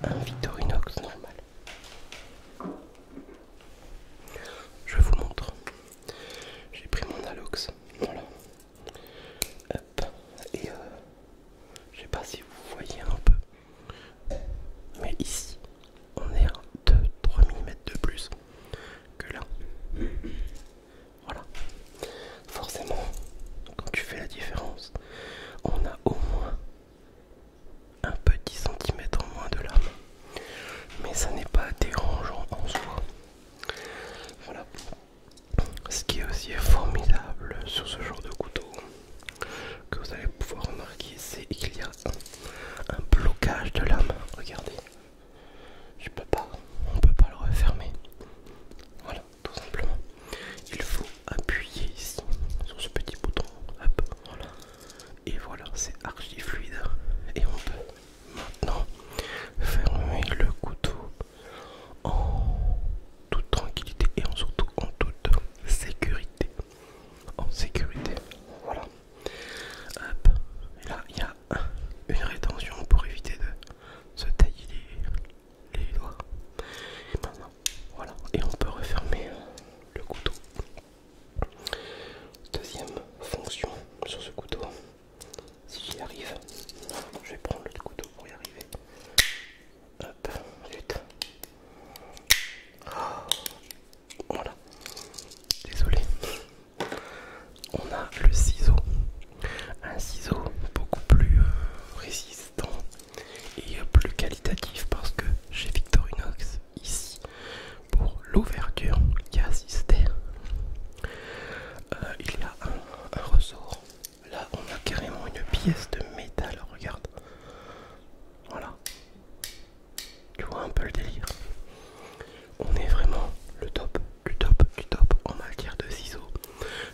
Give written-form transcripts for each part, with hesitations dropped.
un Victorinox normal. Je vous montre. J'ai pris mon Alox. Voilà. Hop. Et je sais pas si vous voyez un peu. Mais ici, on est à 2-3 mm de plus que là. Voilà. Forcément, quand tu fais la différence, on a au moins un petit centimètre en moins de lame. Mais ça n'est pas dérangeant en soi. Voilà. Ce qui est aussi formidable sur ce genre de couteau, que vous allez pouvoir remarquer, c'est qu'il y a un blocage de lame. Regardez. On peut pas le refermer. Voilà, tout simplement. Il faut appuyer ici sur ce petit bouton. Hop, voilà. Et voilà, c'est archi fluide. Et on peut maintenant fermer le couteau en toute tranquillité et surtout en toute sécurité. En sécurité, voilà. Hop, et là il y a une rétention pour éviter de se tailler les doigts. Et maintenant, voilà, et on peut refermer le couteau. Deuxième fonction sur ce couteau, si j'y arrive, je vais prendre le couteau pour y arriver. Hop, vite. Voilà, désolé. On a le ciseau, un ciseau beaucoup plus résistant et plus qualitatif parce que chez Victorinox, ici, pour l'ouverture qui assistait, il y a un ressort. Là, on a carrément une pièce de métal, regarde. Voilà. Tu vois un peu le délire. On est vraiment le top, du top, du top en matière de ciseaux,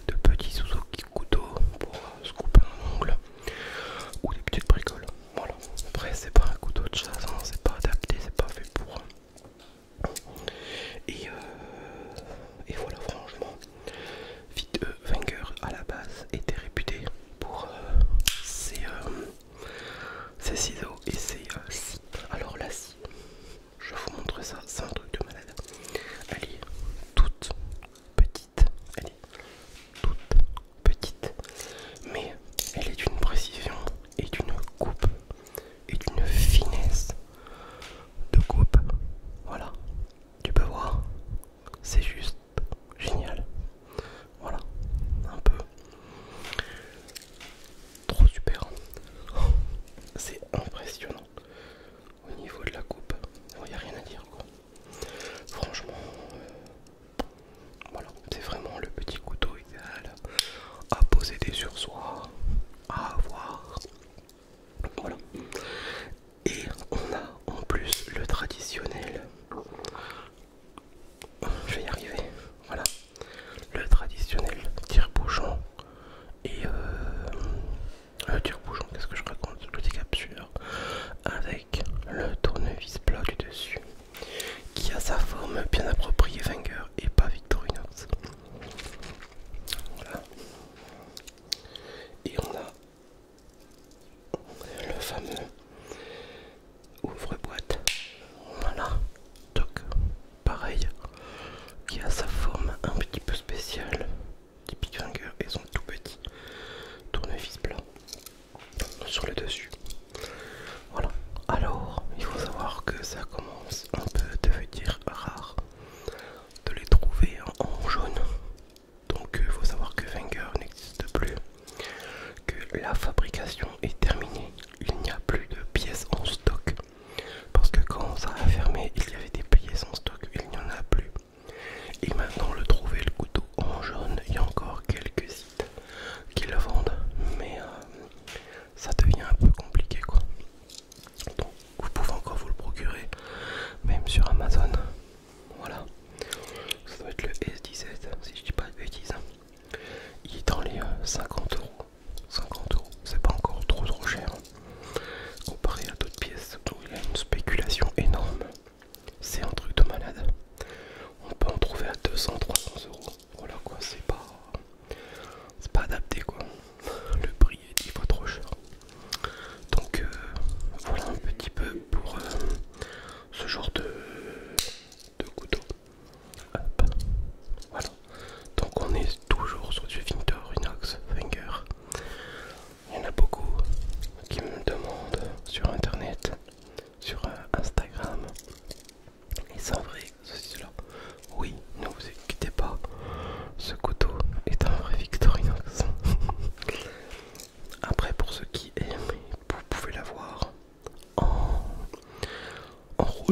de petits Suzuki couteaux pour se couper un ongle ou des petites bricoles. Voilà. Après, c'est pas un couteau de chasse, hein, c'est pas adapté, c'est pas fait pour. Et voilà, franchement, Wenger à la base était réputé pour ses ciseaux et ses scies. Alors la scie, je vous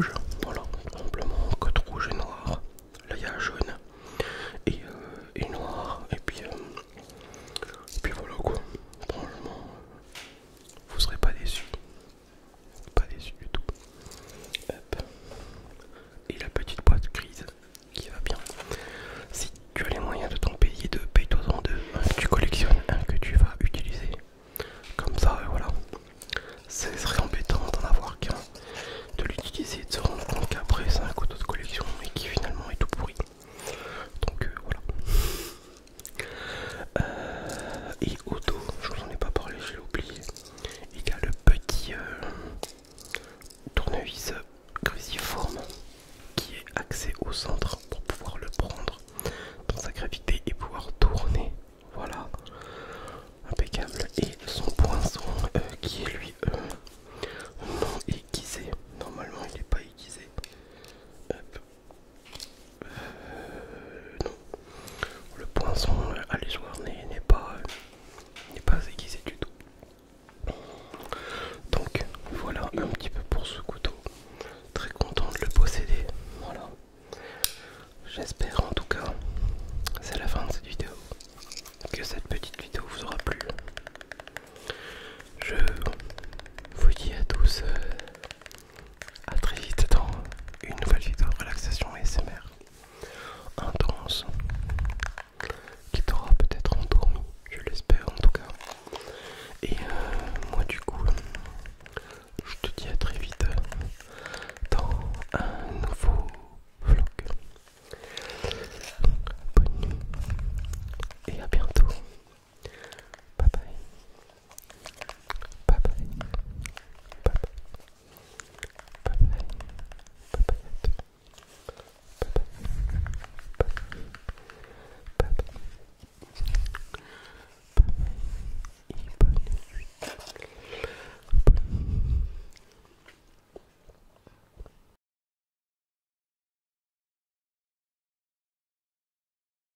rouge.